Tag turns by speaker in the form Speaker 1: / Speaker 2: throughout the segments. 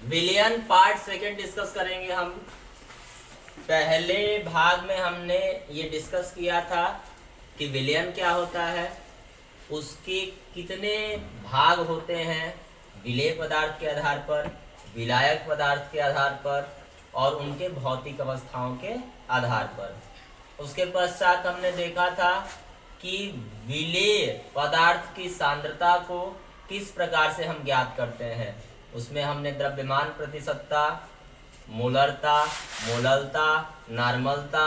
Speaker 1: विलयन part second discuss करेंगे हम। पहले भाग में हमने ये डिस्कस किया था कि विलयन क्या होता है, उसके कितने भाग होते हैं, विलेय पदार्थ के आधार पर, विलायक पदार्थ के आधार पर और उनके भौतिक अवस्थाओं के आधार पर। उसके पश्चात हमने देखा था कि विलेय पदार्थ की सांद्रता को किस प्रकार से हम ज्ञात करते हैं। उसमें हमने द्रव्यमान प्रतिशतता, मोलरता, मोललता, नॉर्मलता,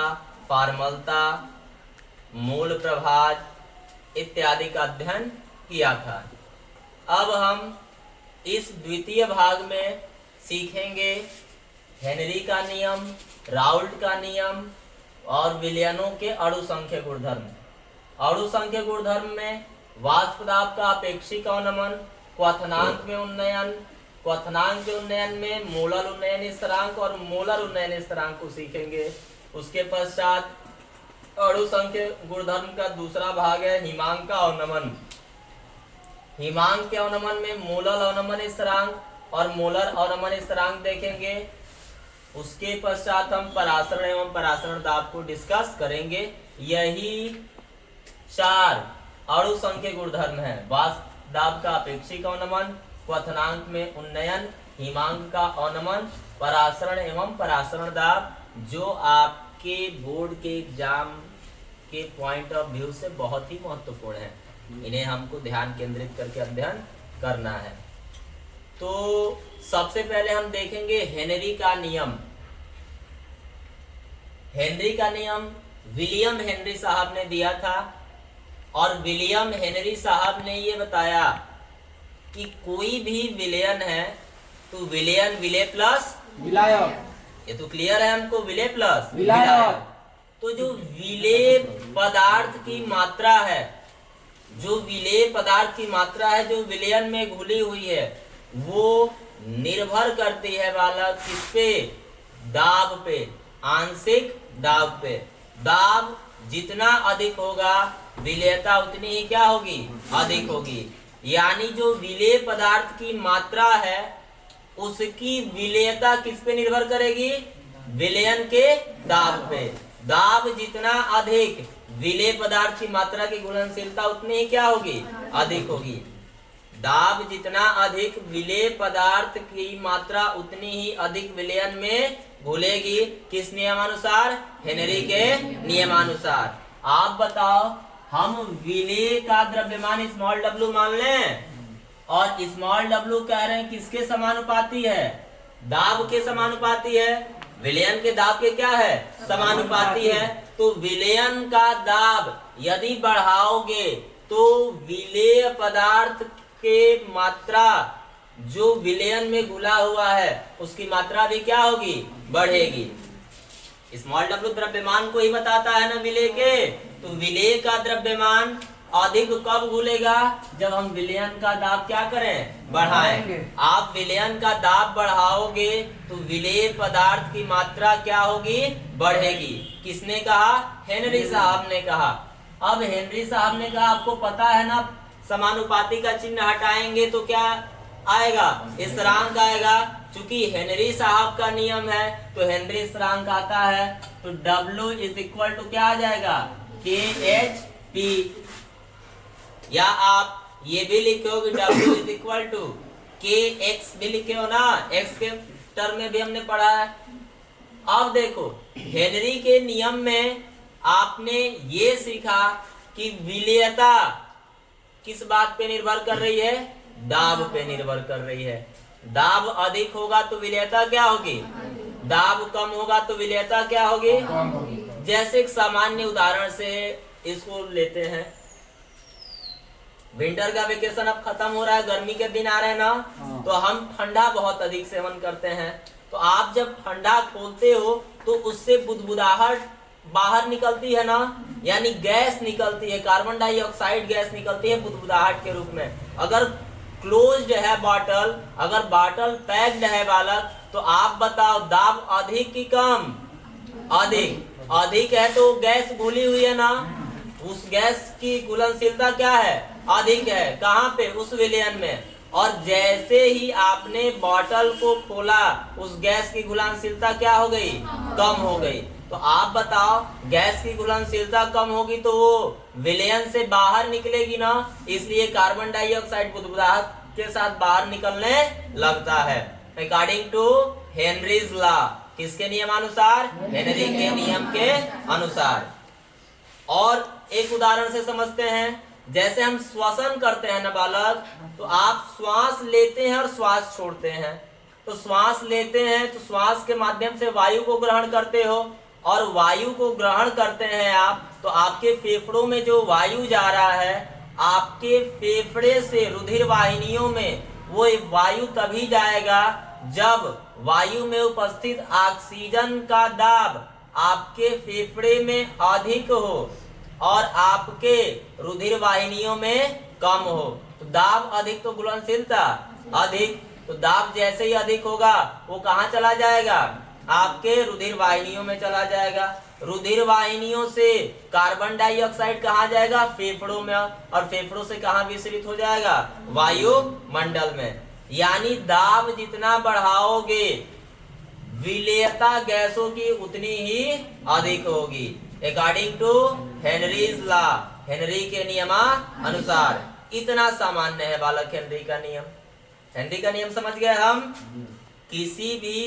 Speaker 1: फॉर्मलता, मूल प्रभाज इत्यादि का अध्ययन किया था। अब हम इस द्वितीय भाग में सीखेंगे हेनरी का नियम, राउल्ट का नियम और विलयनों के अणु संख्य गुणधर्म। अणु संख्य गुणधर्म में वाष्प दाब का अपेक्षिक अवनमन, क्वथनांक में उन्नयन, क्वथनांक के उन्नयन में मोलर उन्नयन स्थिरांक और मोलर उन्नयन स्थिरांक को सीखेंगे। उसके पश्चात अणु संख्य गुणधर्म का दूसरा भाग है हिमांक का अवनमन। हिमांक के अवनमन में मोलर अवनमन स्थिरांक और मोलर अवनमन स्थिरांक देखेंगे। उसके पश्चात हम परासरण एवं परासरण दाब को डिस्कस करेंगे। यही 4 अणु संख्य गुणधर्म है। वाष्प दाब का अपेक्षिक अवनमन, क्वथनांक में उन्नयन, हिमांक का अवनमन, परासरण एवं परासरण दाब, जो आपके बोर्ड के एग्जाम के पॉइंट ऑफ व्यू से बहुत ही महत्वपूर्ण है। इन्हें हमको ध्यान केंद्रित करके अध्ययन करना है। तो सबसे पहले हम देखेंगे हेनरी का नियम। हेनरी का नियम विलियम हेनरी साहब ने दिया था और विलियम हेनरी साहब ने ये बताया कि कोई भी विलयन है तो विलयन विलेय प्लस
Speaker 2: विलायक।
Speaker 1: ये तो क्लियर है हमको, विलेय प्लस
Speaker 2: विलायक।
Speaker 1: तो जो विलेय पदार्थ की मात्रा है, जो विलेय पदार्थ की मात्रा है जो विलयन में घुली हुई है, वो निर्भर करती है बालक किस पे? दाब पे, आंशिक दाब पे। दाब जितना अधिक होगा विलेयता उतनी ही क्या होगी? अधिक होगी। यानी जो विलेय पदार्थ की मात्रा है उसकी विलेयता किस पे निर्भर करेगी? विलयन के दाब पे। दाब जितना अधिक विलेय पदार्थ की मात्रा की घुलनशीलता उतनी ही क्या होगी? अधिक होगी। दाब जितना अधिक विलेय पदार्थ की मात्रा उतनी ही अधिक विलयन में घुलेगी। किस नियमानुसार? हेनरी के नियमानुसार। आप बताओ, हम विलेय का द्रव्यमान स्मॉल w मान लें और स्मॉल w कह रहे हैं किसके समानुपाती है? दाब के समानुपाती है। विलयन के दाब के क्या है? समानुपाती है। तो विलयन का दाब यदि बढ़ाओगे तो विलेय पदार्थ के मात्रा जो विलयन में घुला हुआ है उसकी मात्रा भी क्या होगी? बढ़ेगी। स्मॉल w द्रव्यमान को ही बताता है ना विलेय के। तो विलेय का द्रव्यमान अधिक कब घुलेगा? जब हम विलयन का दाब क्या करें? बढ़ाएं। आप विलयन का दाब बढ़ाओगे तो विलेय पदार्थ की मात्रा क्या होगी? बढ़ेगी। किसने कहा? हेनरी साहब ने कहा। अब हेनरी साहब ने कहा, आपको पता है ना समानुपाती का चिन्ह हटाएंगे तो क्या आएगा? स्थिरांक आएगा। चूंकि हेनरी साहब का नियम है तो हेनरी स्थिरांक आता है, तो W इज इक्वल टू क्या आ जाएगा? KHP। या आप ये भी लिखे हो कि W is equal to KX भी लिखे हो ना, X के टर्म में भी हमने पढ़ा है। अब देखो हेनरी के नियम में आपने ये सीखा कि विलेयता किस बात पे निर्भर कर रही है? दाब पे निर्भर कर रही है। दाब अधिक होगा तो विलेयता क्या होगी? दाब कम होगा तो विलेयता क्या होगी? जैसे एक सामान्य उदाहरण से इसको लेते हैं। विंटर का वेकेशन अब खत्म हो रहा है, गर्मी के दिन आ रहे हैं ना, तो हम ठंडा बहुत अधिक सेवन करते हैं। तो आप जब ठंडा खोलते हो तो उससे बुदबुदाहट बाहर निकलती है ना, यानी गैस निकलती है, कार्बन डाइऑक्साइड गैस निकलती है बुदबुदाहट के रूप में। अगर क्लोज्ड है बॉटल, अगर बॉटल पैक्ड है बालक, तो आप बताओ दाब अधिक की कम? अधिक। अधिक है तो गैस घुली हुई है ना, उस गैस की घुलनशीलता क्या है? अधिक है। कहाँ पे? उस विलयन में। और जैसे ही आपने बॉटल को खोला उस गैस की घुलनशीलता क्या हो गई, कम हो गई। तो आप बताओ गैस की घुलनशीलता कम होगी तो वो विलयन से बाहर निकलेगी ना, इसलिए कार्बन डाइऑक्साइड बुदबुदाहट के साथ बाहर निकलने लगता है। अकॉर्डिंग टू हेनरीज लॉ, किसके नियमानुसार, हेनरी के नियम के अनुसार। और एक उदाहरण से समझते हैं, जैसे हम श्वसन करते हैं ना बालक, तो आप श्वास लेते हैं और श्वास छोड़ते हैं। तो श्वास लेते हैं तो श्वास के माध्यम से वायु को ग्रहण करते हो, और वायु को ग्रहण करते हैं आप, तो आपके फेफड़ों में जो वायु जा रहा है, आपके फेफड़े से रुधिर वाहिनियों में वो वायु तभी जाएगा जब वायु में उपस्थित ऑक्सीजन का दाब आपके फेफड़े में अधिक हो और आपके रुधिर वाहिनियों में कम हो। तो दाब अधिक तो घुलनशीलता अधिक, तो दाब जैसे ही अधिक होगा वो कहाँ चला जाएगा, आपके रुधिर वाहिनियों में चला जाएगा। रुधिर वाहिनियों से कार्बन डाइऑक्साइड कहाँ जाएगा, फेफड़ों में, और फेफड़ों से कहाँ विसरित हो जाएगा, वायुमंडल में। यानी दाब जितना बढ़ाओगे विलेयता गैसों की उतनी ही अधिक होगी। According to Henry's law, Henry के नियमानुसार। इतना सामान्य है बालक हेनरी का नियम। हेनरी का नियम समझ गए हम। किसी भी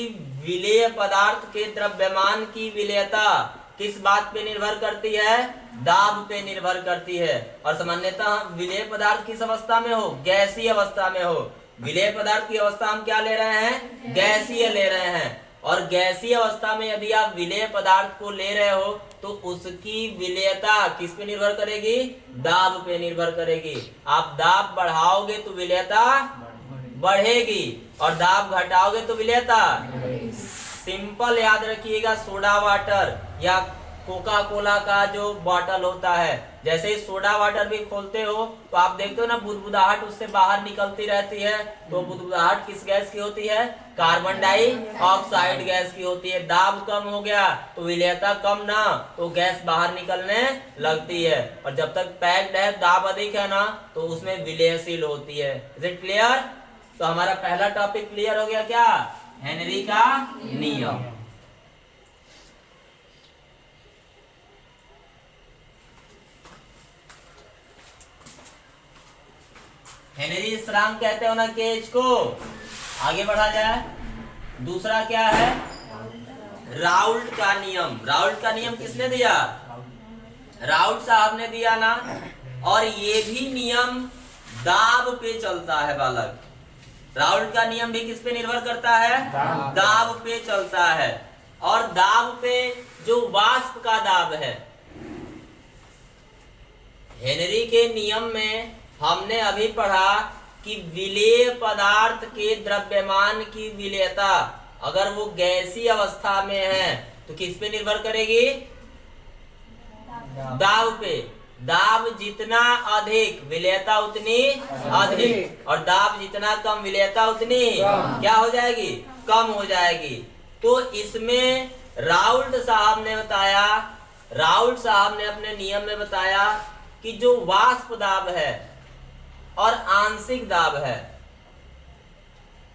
Speaker 1: विलेय पदार्थ के द्रव्यमान की विलेयता किस बात पे निर्भर करती है, दाब पे निर्भर करती है। और सामान्यतः विलेय पदार्थ किस अवस्था में हो, गैसीय अवस्था में हो। विलेय पदार्थ की अवस्था हम क्या ले रहे हैं, गैसीय ले रहे हैं। और गैसीय अवस्था में यदि आप विलेय पदार्थ को ले रहे हो तो उसकी विलेयता किस पे निर्भर करेगी, दाब पे निर्भर करेगी। आप दाब बढ़ाओगे तो विलेयता बढ़ेगी, और दाब घटाओगे तो विलेयता। सिंपल याद रखिएगा, सोडा वाटर या कोका कोला का जो बॉटल होता है, जैसे ही सोडा वाटर भी खोलते हो तो आप देखते हो ना बुदबुदाहट उससे बाहर निकलती रहती है। तो बुदबुदाहट किस गैस की होती है, कार्बन डाइऑक्साइड गैस की होती है। दाब कम हो गया तो विलेयता कम ना, तो गैस बाहर निकलने लगती है। और जब तक पैक्ड है, दाब अधिक है ना, तो उसमें विलयशील होती है। Is it clear? तो हमारा पहला टॉपिक क्लियर हो गया, क्या, हेनरी का नियम। हेनरी स्थिरांक कहते हो ना केज को। आगे बढ़ा जाए। दूसरा क्या है, राउल्ट का नियम। राउल्ट का नियम किसने दिया, राउल्ट साहब ने दिया ना। और ये भी नियम दाब पे चलता है बालक। राउल्ट का नियम भी किस पे निर्भर करता है, दाब पे चलता है। और दाब पे जो वाष्प का दाब है, हेनरी के नियम में हमने अभी पढ़ा कि विलेय पदार्थ के द्रव्यमान की विलेयता अगर वो गैसीय अवस्था में है तो किस पे निर्भर करेगी, दाब पे। दाब जितना अधिक विलेयता उतनी अधिक, और दाब जितना कम विलेयता उतनी क्या हो जाएगी, कम हो जाएगी। तो इसमें राउल्ट साहब ने बताया, राउल्ट साहब ने अपने नियम में बताया कि जो वाष्प दाब है और आंशिक दाब है।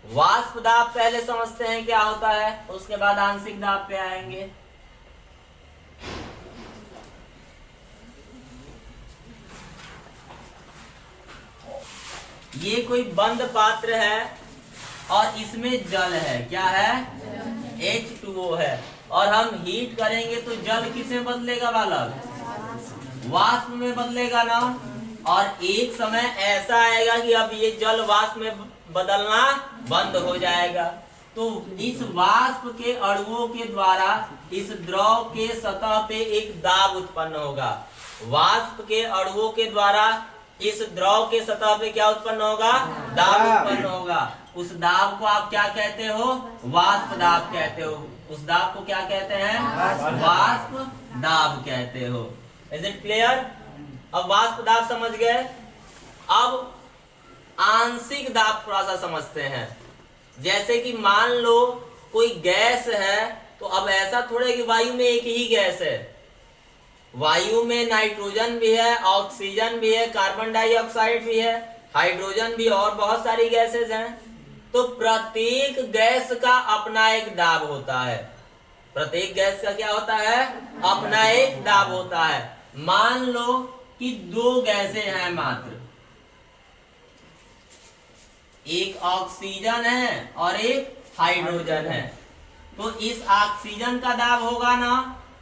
Speaker 1: वाष्प दाब पहले समझते हैं क्या होता है, उसके बाद आंशिक दाब पे आएंगे। ये कोई बंद पात्र है और इसमें जल है, क्या है, H2O है। और हम हीट करेंगे तो जल किस में बदलेगा बालक, वाष्प में बदलेगा ना। और एक समय ऐसा आएगा कि अब ये जल वाष्प में बदलना बंद हो जाएगा। तो इस वाष्प के अणुओं के द्वारा इस द्रव के सतह पे एक दाब उत्पन्न होगा। वाष्प के अणुओं के द्वारा इस द्रव के सतह पे क्या उत्पन्न होगा, दाब उत्पन्न होगा। उस दाब को आप क्या कहते हो, वाष्प दाब कहते हो। उस दाब को क्या कहते हैं, वाष्प दाब कहते हो। Is it clear? अब वाष्प दाब समझ गए। अब आंशिक दाब थोड़ा सा समझते हैं। जैसे कि मान लो कोई गैस है, तो अब ऐसा थोड़े कि वायु में एक ही गैस है। वायु में नाइट्रोजन भी है, ऑक्सीजन भी है, कार्बन डाइऑक्साइड भी है। हाइड्रोजन भी और बहुत सारी गैसेज हैं। तो प्रत्येक गैस का अपना एक दाब होता है। प्रत्येक गैस का क्या होता है? अपना एक दाब होता है। मान लो कि दो गैसें हैं मात्र, एक ऑक्सीजन है और एक हाइड्रोजन है। तो इस ऑक्सीजन का दाब होगा ना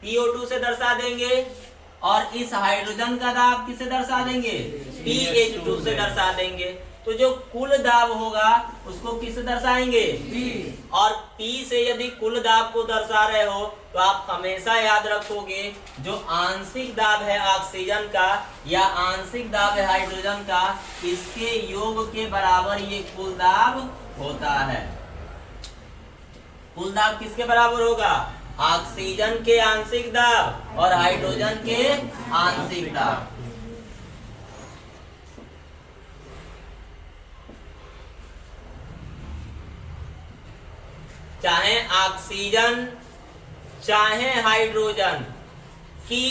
Speaker 1: PO2 से दर्शा देंगे, और इस हाइड्रोजन का दाब किससे दर्शा देंगे? PH2 से दर्शा देंगे। तो जो कुल दाब होगा उसको किससे दर्शाएंगे? और P से यदि कुल दाब को दर्शा रहे हो तो आप हमेशा याद रखोगे जो आंशिक दाब है ऑक्सीजन का या आंशिक दाब है हाइड्रोजन का, इसके योग के बराबर ये कुल दाब होता है। कुल दाब किसके बराबर होगा? ऑक्सीजन के आंशिक दाब और हाइड्रोजन के आंशिक दाब। चाहे ऑक्सीजन चाहे हाइड्रोजन की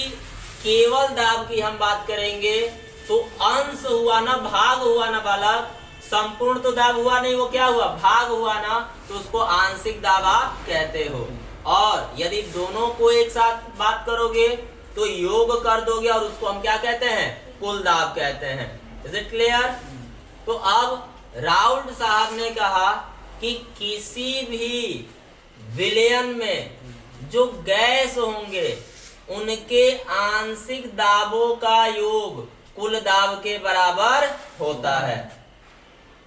Speaker 1: केवल दाब की हम बात करेंगे तो अंश हुआ ना, भाग हुआ ना बालक, संपूर्ण तो दाब हुआ नहीं, वो क्या हुआ? भाग हुआ ना, तो उसको आंशिक दाब आप कहते हो। और यदि दोनों को एक साथ बात करोगे तो योग कर दोगे और उसको हम क्या कहते हैं? कुल दाब कहते हैं। Is it clear? तो अब राउल्ट साहब ने कहा कि किसी भी विलयन में जो गैस होंगे उनके आंशिक दाबों का योग कुल दाब के बराबर होता है।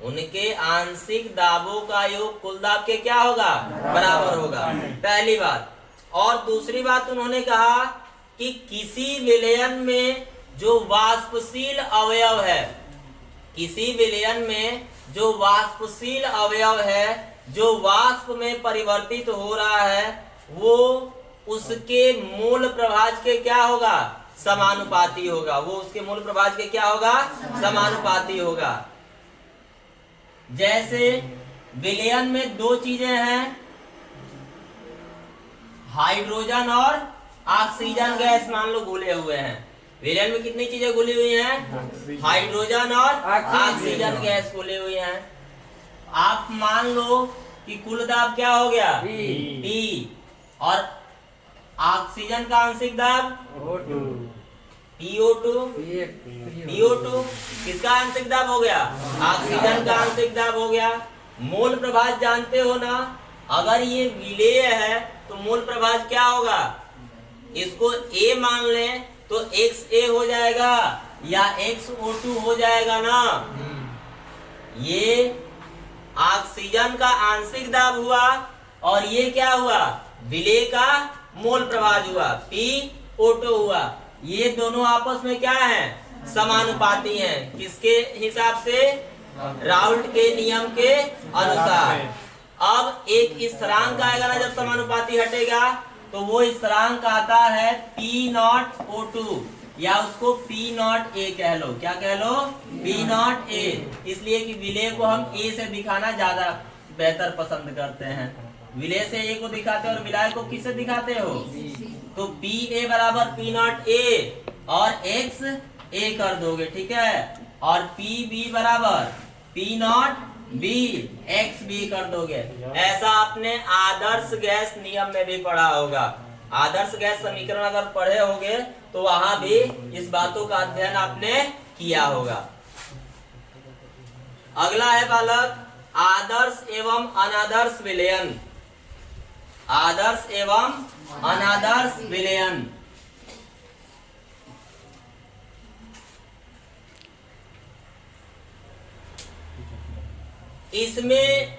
Speaker 1: उनके आंशिक दाबों का योग कुल दाब के क्या होगा? बराबर होगा। पहली बात। और दूसरी बात उन्होंने कहा कि किसी विलयन में जो वाष्पशील अवयव है, किसी विलयन में जो वाष्पशील अवयव है, जो वाष्प में परिवर्तित हो रहा है, वो उसके मूल प्रभाज के क्या होगा? समानुपाती होगा। वो उसके मूल प्रभाज के क्या होगा? समानुपाती होगा। जैसे विलयन में दो चीजें हैं, हाइड्रोजन और ऑक्सीजन गैस मान लो घुले हुए हैं। विलयन में कितनी चीजें घुली हुई हैं? हाइड्रोजन और ऑक्सीजन गैस घुली हुई हैं। आप मान लो कि कुल दाब क्या हो गया? P। और ऑक्सीजन का आंशिक दाब PO2। PO2 किसका आंशिक दाब हो गया? ऑक्सीजन का आंशिक दाब हो गया। मूल प्रभाज जानते हो ना, अगर ये विलेय है तो मूल प्रभाज क्या होगा? इसको A मान लें तो XA हो जाएगा या XO2 हो जाएगा ना। ये ऑक्सीजन का आंशिक दाब हुआ और ये क्या हुआ? विलेय का मोल प्रभाज हुआ, PO2 हुआ। ये दोनों आपस में क्या है? समानुपाती हैं। किसके हिसाब से? राउल्ट के नियम के अनुसार। अब एक स्थिरांक आएगा ना जब समानुपाती हटेगा, तो वो स्थिरांक आता है P0O2 या उसको P0A कह लो। क्या कह लो? P0A। इसलिए कि विलेय को हम A से दिखाना ज्यादा बेहतर पसंद करते हैं। विलेय से A को दिखाते हो और विलय को किससे दिखाते हो? तो PA बराबर P0A और XA कर दोगे, ठीक है। और PB बराबर P0B XB कर दोगे। ऐसा आपने आदर्श गैस नियम में भी पढ़ा होगा। आदर्श गैस समीकरण अगर पढ़े होगे तो वहां भी इस बातों का अध्ययन आपने किया होगा। अगला है बालक आदर्श एवं अनादर्श विलयन। आदर्श एवं अनादर्श विलयन। इसमें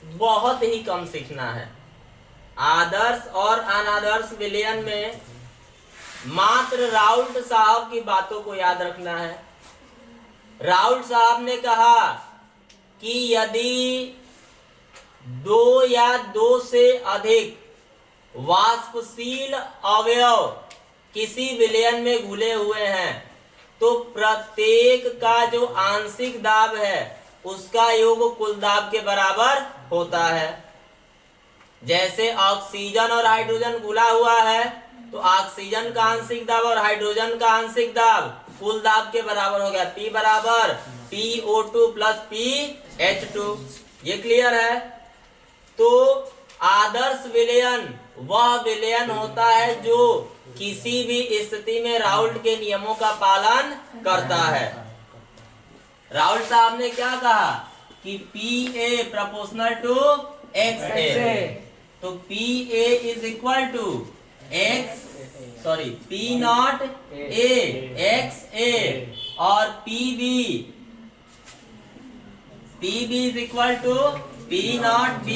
Speaker 1: बहुत ही कम सीखना है। आदर्श और अनादर्श विलयन में मात्र राउल्ट साहब की बातों को याद रखना है। राउल्ट साहब ने कहा कि यदि दो या दो से अधिक वाष्पशील अवयव किसी विलयन में घुले हुए हैं तो प्रत्येक का जो आंशिक दाब है उसका योग कुल दाब के बराबर होता है। जैसे ऑक्सीजन और हाइड्रोजन घुला हुआ है तो ऑक्सीजन का आंशिक दाब और हाइड्रोजन का आंशिक दाब कुल दाब के बराबर हो गया। P बराबर PO2 प्लस PH2। ये क्लियर है। तो आदर्श विलयन वह विलयन होता है जो किसी भी स्थिति में राउल्ट के नियमों का पालन करता है। राउल्ट साहब ने क्या कहा कि PA प्रोपोर्शनल टू XA, तो PA is equal to P not A XA और PB is equal to P not B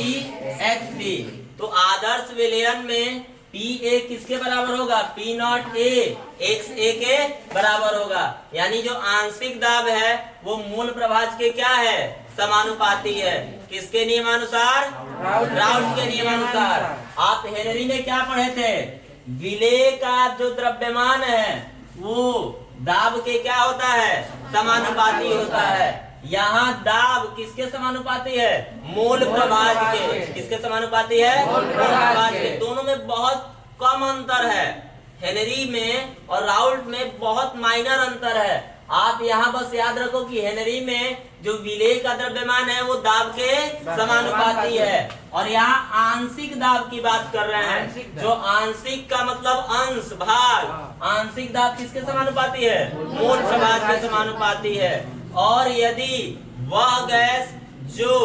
Speaker 1: XB। तो आदर्श विलयन में PA किसके बराबर होगा? P नॉट A XA के बराबर होगा। यानी जो आंशिक दाब है वो मूल प्रभाज के क्या है? समानुपाती है। किसके नियमानुसार? राउल्ट के नियमानुसार। आप हेनरी में क्या पढ़े थे? विलेय का जो द्रव्यमान है वो दाब के क्या होता है? समानुपाती होता है। यहाँ दाब किसके समानुपाती है? मूल प्रभाज के। किसके समानुपाती है? मूल प्रभाज के। दोनों में बहुत कम अंतर है। हेनरी में और राउल्ट में बहुत माइनर अंतर है। आप यहाँ बस याद रखो कि हेनरी में जो विलेय का द्रव्यमान है वो दाब के समानुपाती है, और यहाँ आंशिक दाब की बात कर रहे हैं। जो आंशिक का मतलब अंश भाग। आंशिक दाब किसके समानुपाती है? मूल प्रभाज के समानुपाती है। और यदि वह गैस जो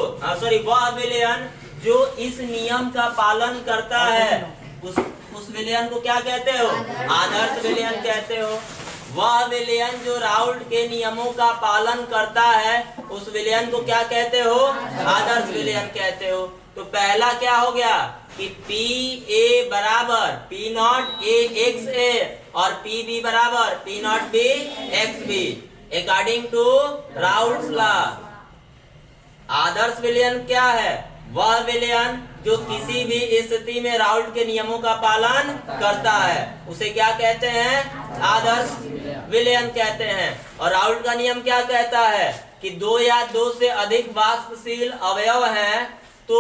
Speaker 1: वह विलयन जो इस नियम का पालन करता है उस विलयन को क्या कहते हो? आदर्श विलयन कहते हो। वह विलयन जो राउल्ट के नियमों का पालन करता है उस विलयन को क्या कहते हो? आदर्श विलयन कहते हो। तो पहला क्या हो गया कि PA बराबर P नॉट A XA और PB बराबर P not B XB according to Raoult's law. आदर्श विलयन क्या है? वह विलयन जो किसी भी स्थिति में राउल्ट के नियमों का पालन करता है उसे क्या कहते हैं? आदर्श विलयन कहते हैं। और राउल्ट का नियम क्या कहता है कि दो या दो से अधिक वाष्पशील अवयव हैं तो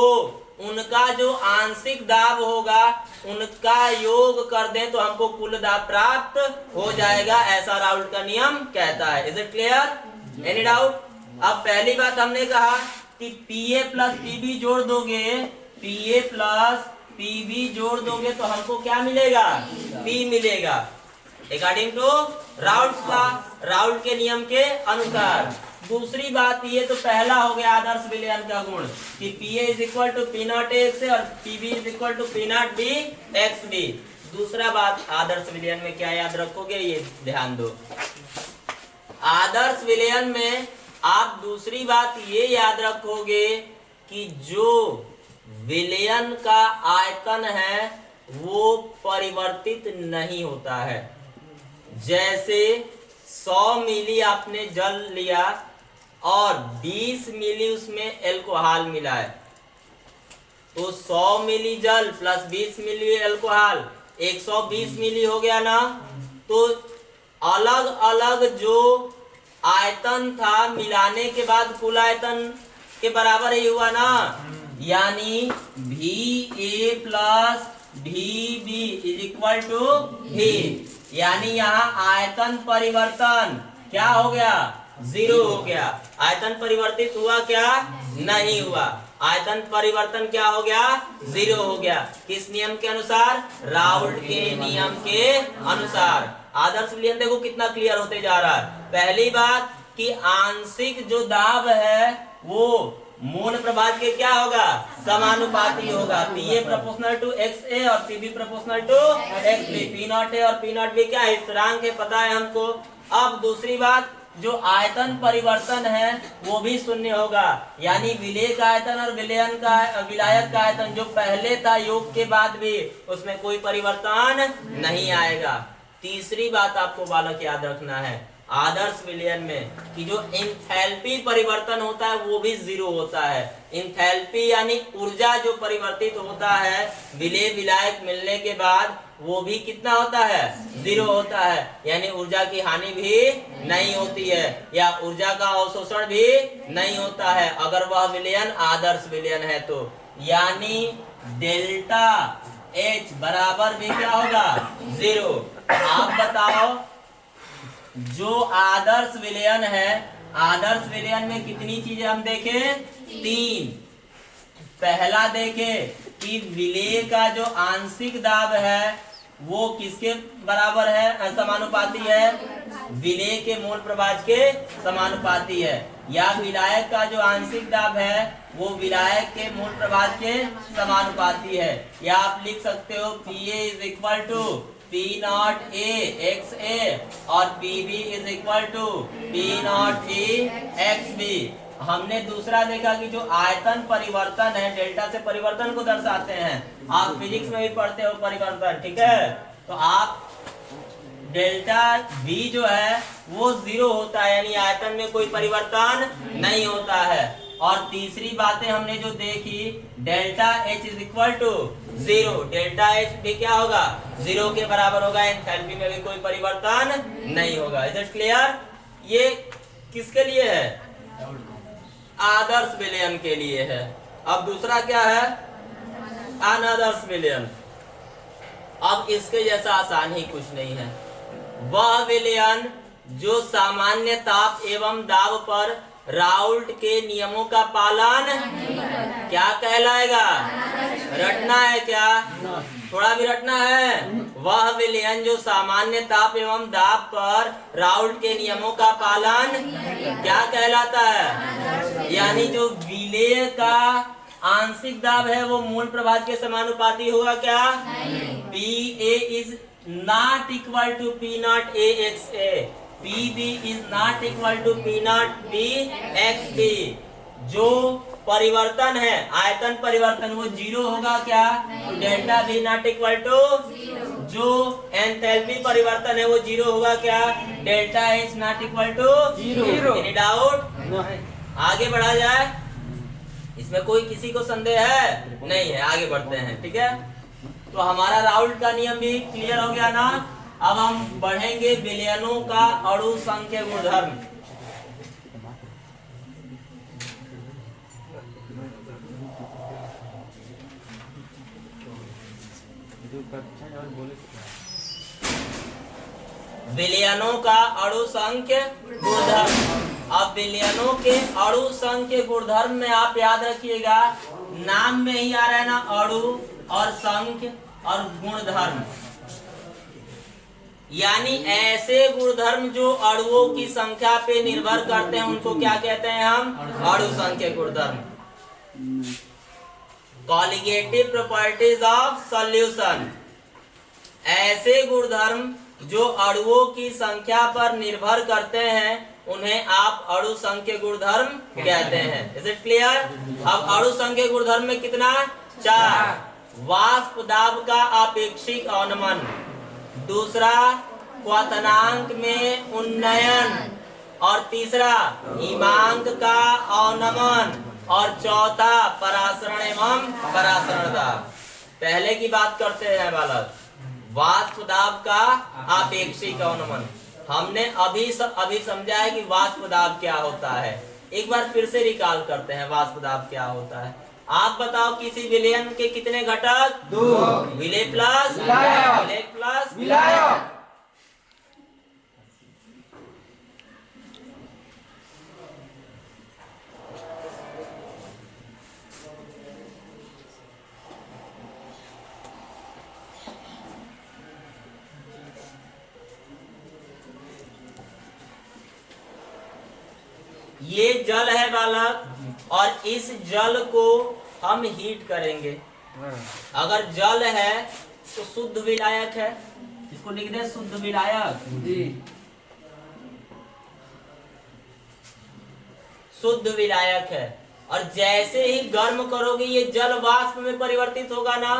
Speaker 1: उनका जो आंशिक दाब होगा उनका योग कर दें तो हमको कुल दाब प्राप्त हो जाएगा, ऐसा राउल्ट का नियम कहता है। Is it clear? Any doubt? अब पहली बात हमने कहा कि PA प्लस PB जोड़ दोगे, PA प्लस PB जोड़ दोगे तो हमको क्या मिलेगा? P मिलेगा according to Raoult law, Raoult के नियम के अनुसार। दूसरी बात ये तो पहला हो गया आदर्श विलयन का गुण कि PA is equal to P nought XA और PB is equal to P not B XB। दूसरा बात आदर्श विलयन में क्या याद रखोगे ये ध्यान दो। आदर्श विलयन में आप दूसरी बात ये याद रखोगे कि जो विलयन का आयतन है वो परिवर्तित नहीं होता है। जैसे 100 मिली आपने जल लिया और 20 मिली उसमें एल्कोहल मिला है, तो 100 मिली जल प्लस 20 मिली एल्कोहल 120 मिली हो गया ना। तो अलग अलग जो आयतन था मिलाने के बाद कुल आयतन के बराबर ही हुआ ना। यानी VA plus VB is equal to V। यानी यहाँ आयतन परिवर्तन क्या हो गया? 0 हो गया। आयतन परिवर्तित हुआ क्या? नहीं हुआ। आयतन परिवर्तन क्या हो गया? 0 हो गया। किस नियम के अनुसार? राउल्ट के नियम के अनुसार। आदर्श विलयन देखो कितना क्लियर होते जा रहा है। पहली बात कि आंशिक जो दाब है वो मूल प्रभाज के क्या होगा? समानुपाती होगा। PA प्रोपोर्शनल टू XA और PB proportional to XB। P not A और P नॉट B क्या है? स्थिरांक है, पता है हमको। अब दूसरी बात जो आयतन परिवर्तन है वो भी शून्य होगा। यानी विलेय का आयतन और विलयन का विलायक का आयतन जो पहले था योग के बाद भी उसमें कोई परिवर्तन नहीं आएगा। तीसरी बात आपको बालक याद रखना है आदर्श विलयन में कि जो इंथैल्पी परिवर्तन होता है वो भी 0 होता है। इंथैल्पी यानी ऊर्जा जो परिवर्तित होता है विलेय विलायक मिलने के बाद वो भी कितना होता है? 0 होता है। यानी ऊर्जा की हानि भी नहीं होती है या ऊर्जा का अवशोषण भी नहीं होता है अगर वह विलयन आदर्श विलयन है तो। यानी डेल्टा H बराबर भी क्या होगा? 0। आप बताओ जो आदर्श विलयन है, आदर्श विलयन में कितनी चीजें हम देखे? 3। पहला देखे कि विलेय का जो आंशिक दाब है वो किसके बराबर है, समानुपाती है? विलेय के मूल प्रभाज के समानुपाती है। या विलायक का जो आंशिक दाब है वो विलायक के मूल प्रभाज के समानुपाती है। या आप लिख सकते हो PA is equal to P0A XA और PB is equal to P0E XB। हमने दूसरा देखा कि जो आयतन परिवर्तन है, डेल्टा से परिवर्तन को दर्शाते हैं। आप फिजिक्स में भी पढ़ते हो परिवर्तन, ठीक है? तो आप डेल्टा V जो है वो 0 होता है, यानी आयतन में कोई परिवर्तन नहीं होता है। और तीसरी बातें हमने जो देखी, delta H is equal to 0, delta H भी क्या होगा? 0 के बराबर होगा। एंथैल्पी में भी कोई परिवर्तन नहीं होगा। Is it clear? ये किसके लिए है? आदर्श विलयन के लिए है। अब दूसरा क्या है? अनादर्श विलयन। अब इसके जैसा आसान ही कुछ नहीं है। वह विलयन जो सामान्य ताप एवं दाब पर राउल्ट के नियमों का पालन क्या कहलाएगा? रटना है क्या? थोड़ा भी रटना है। वह विलयन जो सामान्य ताप एवं दाब पर राउल्ट के नियमों का पालन क्या कहलाता है? यानी जो विलेय का आंशिक दाब है वो मूल प्रभाज के समानुपाती होगा क्या? PA is not equal to P0A XA, PB is not equal to P0B XB। जो परिवर्तन है, आयतन परिवर्तन, वो 0 होगा क्या? तो delta V not equal to. जो एंथैल्पी परिवर्तन है वो 0 होगा क्या? Delta H not equal to 0। Any doubt? आगे बढ़ा जाए। इसमें कोई किसी को संदेह है? नहीं है। आगे बढ़ते हैं, ठीक है? तो हमारा राउल्ट का नियम भी क्लियर हो गया ना। अब हम बढ़ेंगे विलयनों का अणु संख्य गुणधर्म। विलयनों का अणु संख्य गुणधर्म। अब विलयनों के अणु संख्य गुणधर्म में आप याद रखिएगा, नाम में ही आ रहा है ना, अणु और संख्य और गुणधर्म। यानी ऐसे गुणधर्म जो अणुओं की संख्या पे निर्भर करते हैं उनको क्या कहते हैं हम? अणु संख्य गुणधर्म। Colligative properties of solution. ऐसे गुणधर्म जो अणुओं की संख्या पर निर्भर करते हैं उन्हें आप अणु संख्य गुणधर्म कहते हैं। Is it clear? अब अणु संख्य गुणधर्म में कितना? 4। वाष्प दाब का आपेक्षिक अवनमन, दूसरा क्वथनांक में उन्नयन, और तीसरा हिमांक का अवनमन, और चौथा परासरण एवं परासरण दाब। पहले की बात करते हैं बालक, वाष्प दाब का आपेक्षिक अवनमन। हमने अभी समझा है कि वाष्प दाब क्या होता है। एक बार फिर से रिकॉल करते हैं वाष्प दाब क्या होता है। आप बताओ किसी विलयन के कितने घटक? 2। विलेय प्लस विलेय प्लस विलायक। ये जल है बालक, और इस जल को हम हीट करेंगे। अगर जल है तो शुद्ध विलायक है, इसको लिख दे शुद्ध विलायक। शुद्ध विलायक है। और जैसे ही गर्म करोगे ये जल वाष्प में परिवर्तित होगा ना,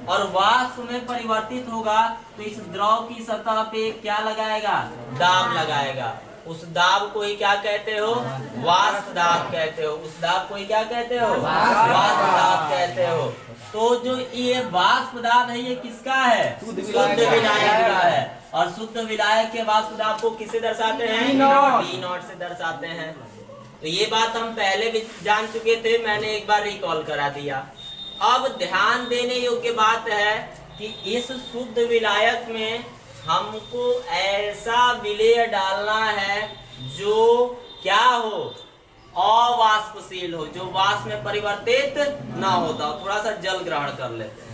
Speaker 1: और वाष्प में परिवर्तित होगा तो इस द्रव की सतह पे क्या लगाएगा? दाब लगाएगा। उस दाब को ही क्या कहते हो? वाष्प दाब कहते हो। उस दाब को ही क्या कहते हो? वाष्प दाब कहते हो। तो जो ये वाष्प दाब है ये किसका है? शुद्ध विलायक का है। और शुद्ध विलायक के वाष्प दाब को किससे दर्शाते हैं? P0 से दर्शाते हैं। तो ये बात हम पहले भी जान चुके थे, मैंने एक बार रिकॉल करा दिया। अब ध्यान देने योग्य बात है कि इस शुद्ध विलायक में हमको ऐसा विलेय डालना है जो क्या हो, अवाष्पशील हो, जो वाष्प में परिवर्तित ना होता हो। थोड़ा सा जल ग्रहण कर लेते हैं।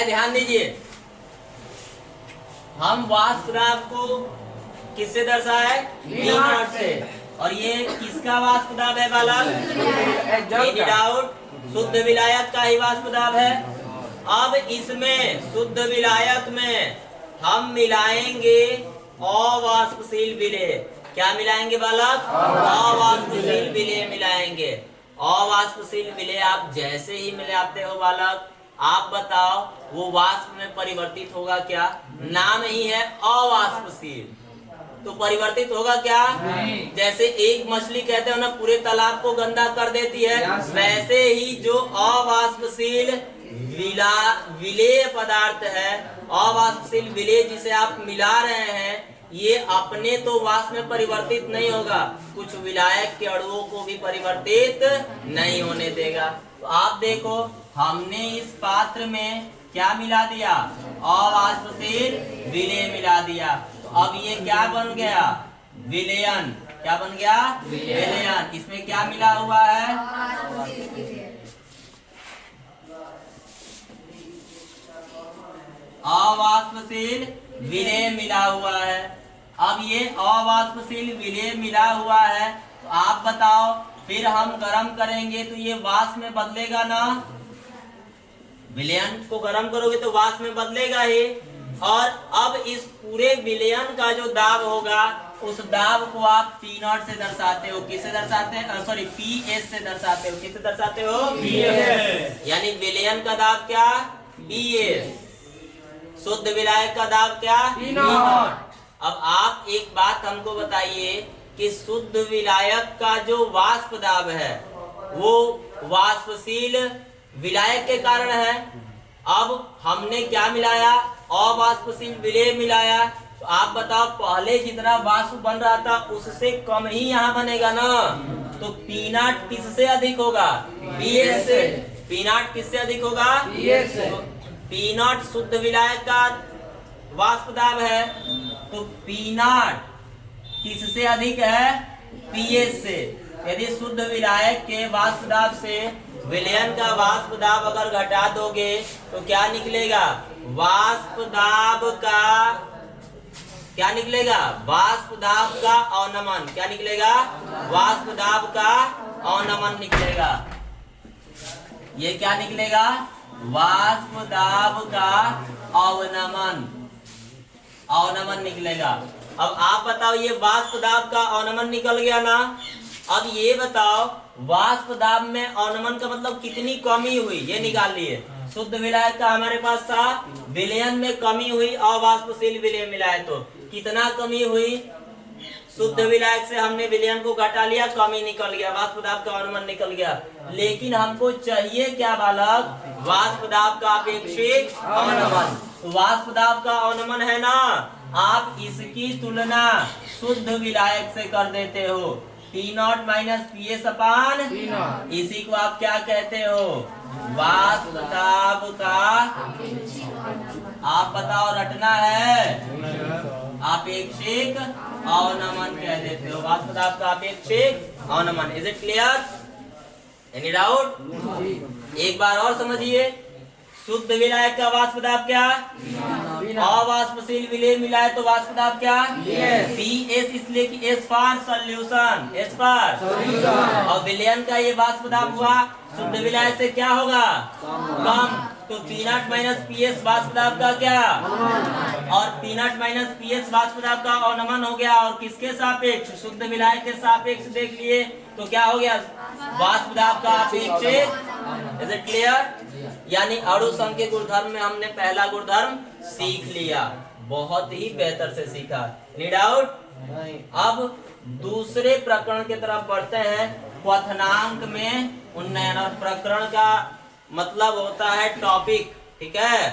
Speaker 1: ध्यान दीजिए, हम वाष्प दाब को किससे दर्शाए, V0 से, और ये किसका वाष्प दाब है बालक, एनी डाउट, शुद्ध विलायक का ही वाष्प दाब है। अब इसमें शुद्ध विलायक में हम मिलाएंगे अवाष्पशील विलेय। क्या मिलाएंगे बालक, अवाष्पशील विलेय मिलाएंगे। अवाष्पशील विलेय आप जैसे ही मिलाते हो बालक, आप बताओ वो वाष्प में परिवर्तित होगा क्या, नाम ही है अवाष्पशील, तो परिवर्तित होगा क्या, जैसे एक मछली कहते हो ना पूरे तालाब को गंदा कर देती है, वैसे ही जो अवाष्पशील विलेय पदार्थ है, अवाष्पशील विलेय जिसे आप मिला रहे हैं, ये अपने तो वाष्प में परिवर्तित नहीं होगा, कुछ विलायक के अणुओं को भी परिवर्तित नहीं होने देगा। तो आप देखो हमने इस पात्र में क्या मिला दिया, अवाष्पशील विलेय मिला दिया। तो अब ये क्या बन गया, विलयन। क्या बन गया, विलयन। इसमें क्या मिला हुआ है, अवाष्पशील विलेय मिला हुआ है। अब ये अवाष्पशील विलेय मिला हुआ है, तो आप बताओ फिर हम गर्म करेंगे तो ये वाष्प में बदलेगा ना, विलयन को गर्म करोगे तो वाष्प में बदलेगा ही। और अब इस पूरे विलयन का जो दाब होगा, उस दाब को आप P0 से दर्शाते हो। किससे दर्शाते हैं, सॉरी PS से दर्शाते हो। किससे दर्शाते हो, PS। यानी विलयन का दाब क्या, PS, शुद्ध विलायक का दाब क्या, P0। अब आप एक बात हमको बताइए कि शुद्ध विलायक का जो वाष्प दाब है वो वाष्पशील विलायक के कारण है। अब हमने क्या मिलाया, अवाष्पशील विलेय मिलाया, तो आप बताओ पहले जितना वाष्प बन रहा था उससे कम ही यहाँ बनेगा ना, तो P0 किससे अधिक होगा, PS से। P0 किससे अधिक होगा, PS से। तो P0 शुद्ध विलायक का वाष्प दाब है, तो P0 किससे अधिक है, PS से। यदि शुद्ध विलायक के वाष्प दाब से विलयन का वाष्प दाब अगर घटा दोगे तो क्या निकलेगा, वाष्प दाब का क्या निकलेगा, वाष्प दाब का अवनमन। क्या निकलेगा, वाष्प दाब का अवनमन निकलेगा। ये क्या निकलेगा, वाष्प दाब का अवनमन, अवनमन निकलेगा। अब आप बताओ ये वाष्प दाब का अवनमन निकल गया ना। अब ये बताओ वाष्प दाब में अवनमन का मतलब कितनी कमी हुई, ये निकाल लिए। शुद्ध विलायक का हमारे पास था, विलयन में कमी हुई, अवाष्पशील विलेय मिलाए तो कितना कमी हुई, शुद्ध विलायक से हमने विलयन को घटा लिया, कमी निकल गया, वाष्प दाब का अवनमन निकल गया। लेकिन हमको चाहिए क्या बालक, वाष्प दाब का अपेक्षित अवनमन। तो वाष्प दाब का अवनमन है ना, आप इसकी तुलना शुद्ध विलायक से कर देते हो, P0 माइनस PS अपान, इसी को आप क्या कहते हो, वाष्प दाब का, आप बताओ रटना है, अपेक्षिक अवनमन कह देते हो, वाष्प दाब का अपेक्षिक अवनमन। Is it clear, any doubt. एक बार और समझिए, शुद्ध विलायक का वाष्प दाब क्या, अवाष्पशील विलेय मिलाए तो वाष्प दाब क्या, PS, इसलिए कि S for solution, S for, और विलयन का ये वाष्प दाब हुआ, शुद्ध विलायक से क्या होगा, कम, तो P0 माइनस PS वाष्प दाब का क्या, और P0 माइनस PS वाष्प दाब का अवनमन हो गया, और किसके सापेक्ष, शुद्ध विलायक के सापेक्ष देख लिए तो क्या हो गया, वाष्प दाब का अपेक्षित। इज इट क्लियर, यानी अणु संघ के गुणधर्म में हमने पहला गुणधर्म सीख लिया, बहुत ही बेहतर से सीखा, नी डाउट। अब दूसरे प्रकरण की तरफ बढ़ते हैं, क्वथनांक में उन्नयन। और प्रकरण का मतलब होता है टॉपिक, ठीक है,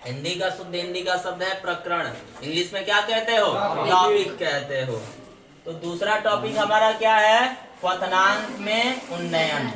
Speaker 1: हिंदी का शुद्ध हिंदी का शब्द है प्रकरण, इंग्लिश में क्या कहते हो? टॉपिक कहते हो। तो दूसरा टॉपिक हमारा क्या है? क्वथनांक में उन्नयन।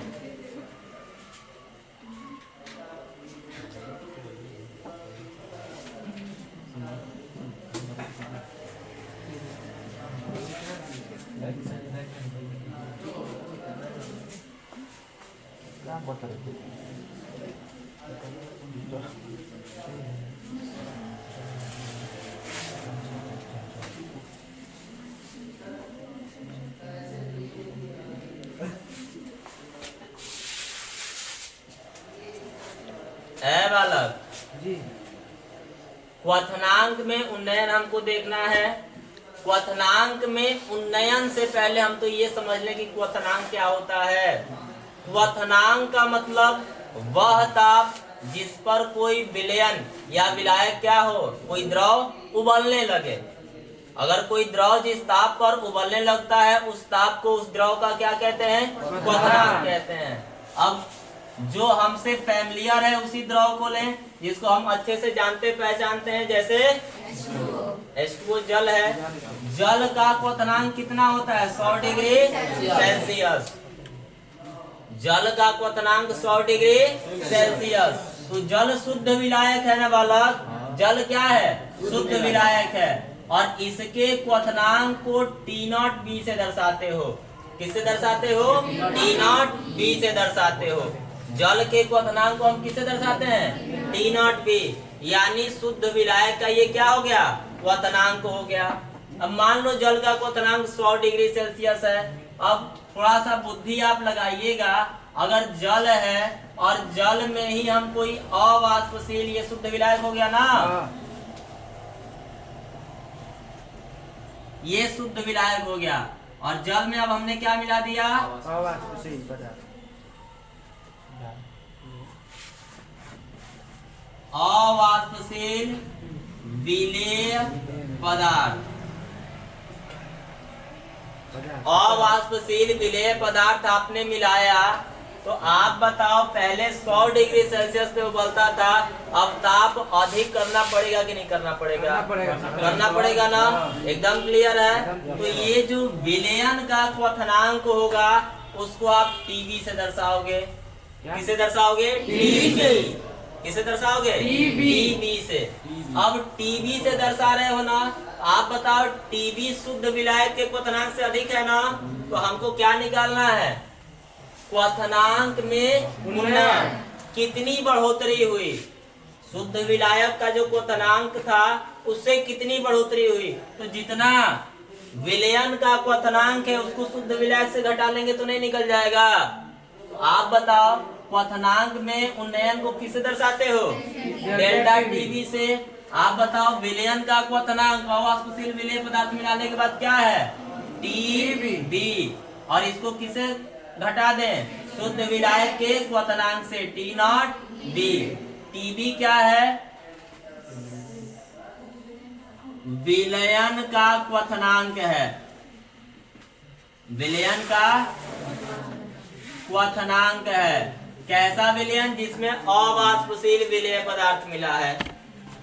Speaker 1: है बालक जी, क्वथनांक में उन्नयन हमको देखना है। क्वथनांक में उन्नयन से पहले हम तो ये समझ लें कि क्वथनांक क्या होता है। क्वथनांक का मतलब वह ताप जिस पर कोई विलयन या विलायक क्या हो, कोई द्रव उबलने लगे। अगर कोई द्रव जिस ताप पर उबलने लगता है, उस ताप को, उस द्रव का क्या कहते हैं? क्वथनांक कहते हैं। अब जो हमसे फैमिलियर है उसी द्रव को लें जिसको हम अच्छे से जानते पहचानते हैं, जैसे H2O जल है। जल का क्वथनांक कितना होता है? 100 डिग्री सेल्सियस। जल का क्वथनांक 100 डिग्री सेल्सियस। तो जल शुद्ध विलायक है ना बालक? जल क्या है? शुद्ध विलायक है। और इसके क्वथनांक को T0B से दर्शाते हो। किससे दर्शाते हो? T0B से दर्शाते हो। जल के क्वथनांक को हम किससे दर्शाते हैं? T0B। यानी शुद्ध विलायक का ये क्या हो गया? क्वथनांक हो गया। अब मान लो जल का क्वथनांक 100 डिग्री सेल्सियस है। अब थोड़ा सा बुद्धि आप लगाइएगा, अगर जल है और जल में ही हम कोई अवाष्पशील, ये शुद्ध विलायक हो गया ना, ये शुद्ध विलायक हो गया। और जल में अब हमने क्या मिला दिया? अवाष्पशील पदार्थ। अवाष्पशील विलेय पदार्थ। अवाष्पशील विलेय पदार्थ आपने मिलाया, तो आप बताओ पहले 100 डिग्री सेल्सियस पे उबलता था, अब ताप अधिक करना पड़ेगा कि नहीं करना पड़ेगा? करना पड़ेगा ना। एकदम क्लियर है। तो ये जो विलयन का क्वथनांक होगा उसको आप TB से दर्शाओगे। किसे दर्शाओगे? TB। किसे दर्शाओगे? TB से। अब TB से दर्शा रहे हो ना, आप बताओ TB शुद्ध विलायक के क्वथनांक से अधिक है ना, तो हमको क्या निकालना है? क्वथनांक में उन्नयन। कितनी बढ़ोतरी हुई? शुद्ध विलायक का जो क्वथनांक था उससे कितनी बढ़ोतरी हुई? तो जितना विलयन का क्वथनांक है उसको शुद्ध विलायक से घटा लेंगे तो नहीं निकल जाएगा। तो आप बताओ क्वथनांक में उन्नयन को किससे दर्शाते हो? डेल्टा TB से। आप बताओ विलयन का क्वथनांक, अवाष्पशील विलेय पदार्थ मिलाने के बाद क्या है? TB। और इसको किसे घटा दें? शुद्ध विलायक के क्वथनांक से, T0B। TB क्या है? विलयन का क्वथनांक है। विलयन का क्वथनांक है। कैसा विलयन? जिसमें अवाष्पशील विलेय पदार्थ मिला है।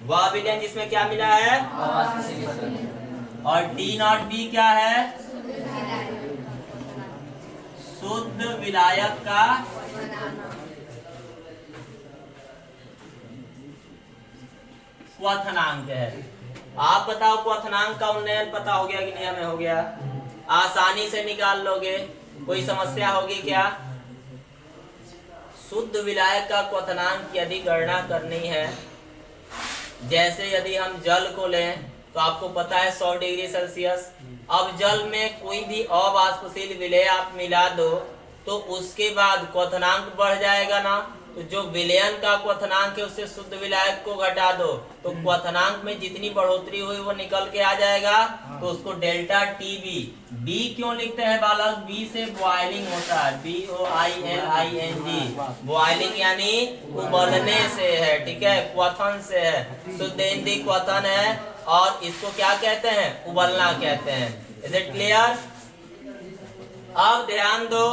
Speaker 1: वह विलयन जिसमें क्या मिला है? और T0B क्या है? शुद्ध विलायक का क्वथनांक है। आप बताओ क्वथनांक का उन्नयन पता हो गया कि नहीं? हमें हो गया। आसानी से निकाल लोगे, कोई समस्या होगी क्या? शुद्ध विलायक का क्वथनांक यदि गणना करनी है, जैसे यदि हम जल को लें तो आपको पता है 100 डिग्री सेल्सियस। अब जल में कोई भी अवाष्पशील विलेय आप मिला दो तो उसके बाद क्वथनांक बढ़ जाएगा ना। तो जो विलयन का क्वथनांक है उससे शुद्ध विलायक को घटा दो तो क्वथनांक में जितनी बढ़ोतरी हुई वो निकल के आ जाएगा। तो उसको डेल्टा TB। B क्यों लिखते हैं बालक? B से बॉइलिंग होता है, BOILING। बॉइलिंग यानी उबलने से है, ठीक है, क्वथन से है। शुद्ध हिंदी क्वथन है और इसको क्या कहते हैं? उबलना कहते हैं। Is it clear? अब ध्यान दो,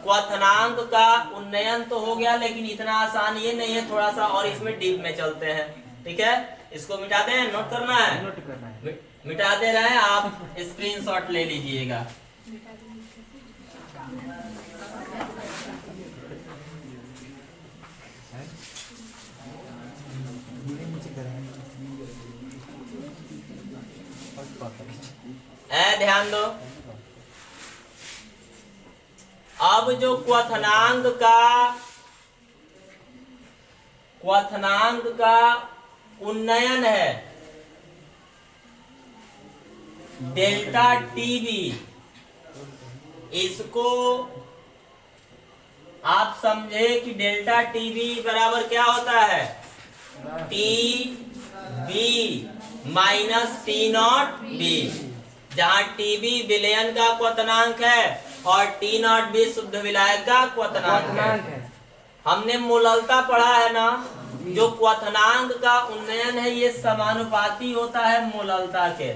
Speaker 1: क्वथनांक का उन्नयन तो हो गया, लेकिन इतना आसान ये नहीं है, थोड़ा सा और इसमें डीप में चलते हैं। ठीक है, इसको मिटा दें, नोट करना है, मिटा दे रहे हैं, आप स्क्रीनशॉट ले लीजिएगा। ध्यान दो, अब जो क्वथनांक का उन्नयन है डेल्टा टीवी, इसको आप समझे कि डेल्टा टीवी बराबर क्या होता है, T B minus T nought B, जहां टीबी विलयन का क्वथनांक है और टी नॉट बी शुद्ध विलायक का क्वथनांक है। हमने मूललता पढ़ा है ना, जो क्वथनांक का उन्नयन है ये समानुपाती होता है मूललता के।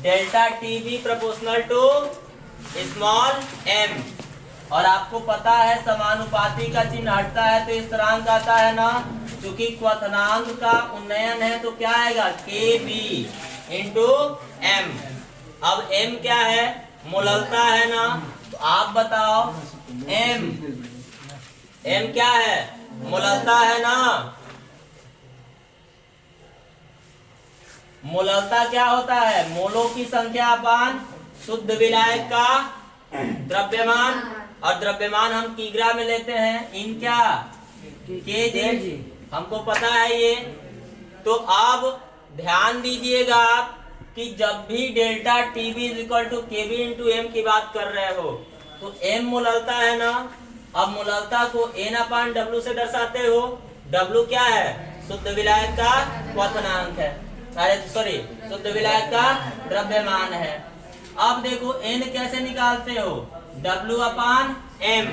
Speaker 1: Delta TB proportional to small M, और आपको पता है समानुपाती का चिन्ह हटता है तो स्थिरांक आता है ना, क्योंकि क्वथनांक का उन्नयन है तो क्या आएगा, के बी इंटू एम। अब एम क्या है, मूललता है ना, तो आप बताओ एम क्या है, मूललता है ना। मूललता क्या होता है, मोलों की संख्या अपान शुद्ध विलायक का द्रव्यमान, और द्रव्यमान हम किग्रा में लेते हैं, इन क्या केजी, हमको पता है ये। तो अब ध्यान दीजिएगा आप कि जब भी delta TB is equal to KB into M की बात कर रहे हो तो एम मूललता है ना, अब मूललता को एन अपान डब्ल्यू से दर्शाते हो। डब्ल्यू क्या है, शुद्ध विलायक का क्वथनांक है, अरे सॉरी शुद्ध विलायक का द्रव्यमान है। अब देखो एन कैसे निकालते हो, डब्ल्यू अपान एम,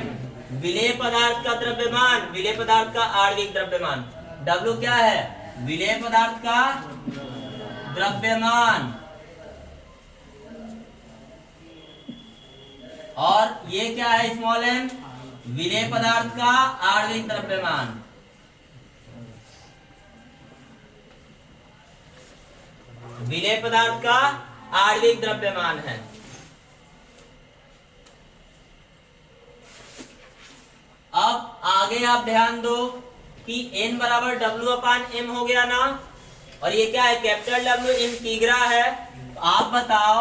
Speaker 1: विलेय पदार्थ का द्रव्यमान, विलेय पदार्थ का आणविक द्रव्यमान। डब्ल्यू क्या है, विलेय पदार्थ का द्रव्यमान, और ये क्या है स्मॉल एम, विलेय पदार्थ का आणविक द्रव्यमान। विलेय पदार्थ का आणविक द्रव्यमान है। अब आगे आप ध्यान दो कि n बराबर डब्ल्यू अपान एम हो गया ना, और ये क्या है, कैपिटल डब्ल्यू इन किग्रा है। तो आप बताओ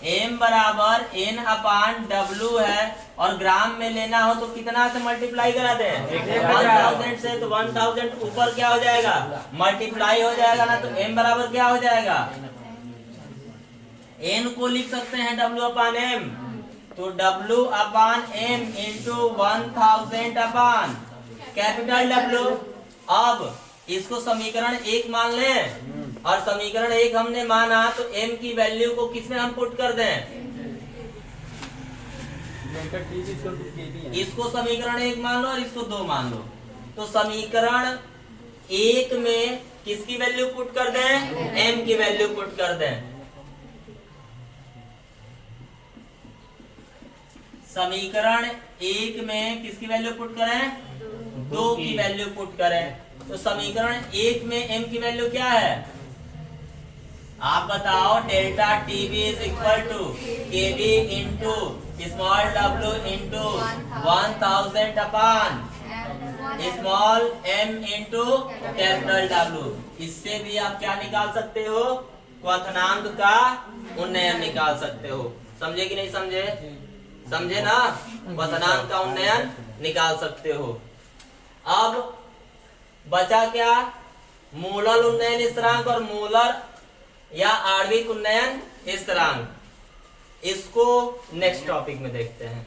Speaker 1: m बराबर n अपान डब्ल्यू है, और ग्राम में लेना हो तो कितना से मल्टीप्लाई करा दें, 1000 से, तो 1000 ऊपर क्या हो जाएगा, मल्टीप्लाई हो जाएगा ना, तो m बराबर क्या हो जाएगा, n को लिख सकते हैं w अपान m, तो w अपान m इंटू 1000 अपान कैपिटल W। अब इसको समीकरण 1 मान लें, और समीकरण 1 हमने माना तो m की वैल्यू को किसमें हम पुट कर दें, इसको समीकरण 1 मान लो और इसको 2 मान लो। तो समीकरण 1 में किसकी वैल्यू पुट कर दें, m की वैल्यू पुट कर दें। समीकरण 1 में किसकी वैल्यू पुट करें, 2 की वैल्यू पुट करें। तो समीकरण 1 में m की वैल्यू क्या है, आप बताओ, delta TB is equal to KB into small W into 1000 upon small m into capital W। इससे भी आप क्या निकाल सकते हो, क्वथनांक का उन्नयन निकाल सकते हो। समझे कि नहीं समझे, समझे ना, क्वथनांक का उन्नयन निकाल सकते हो। अब बचा क्या, मूलल उन्नयन स्थिरांक और मूलर या आणविक उन्नयन स्थिरांक। इसको नेक्स्ट टॉपिक में देखते हैं।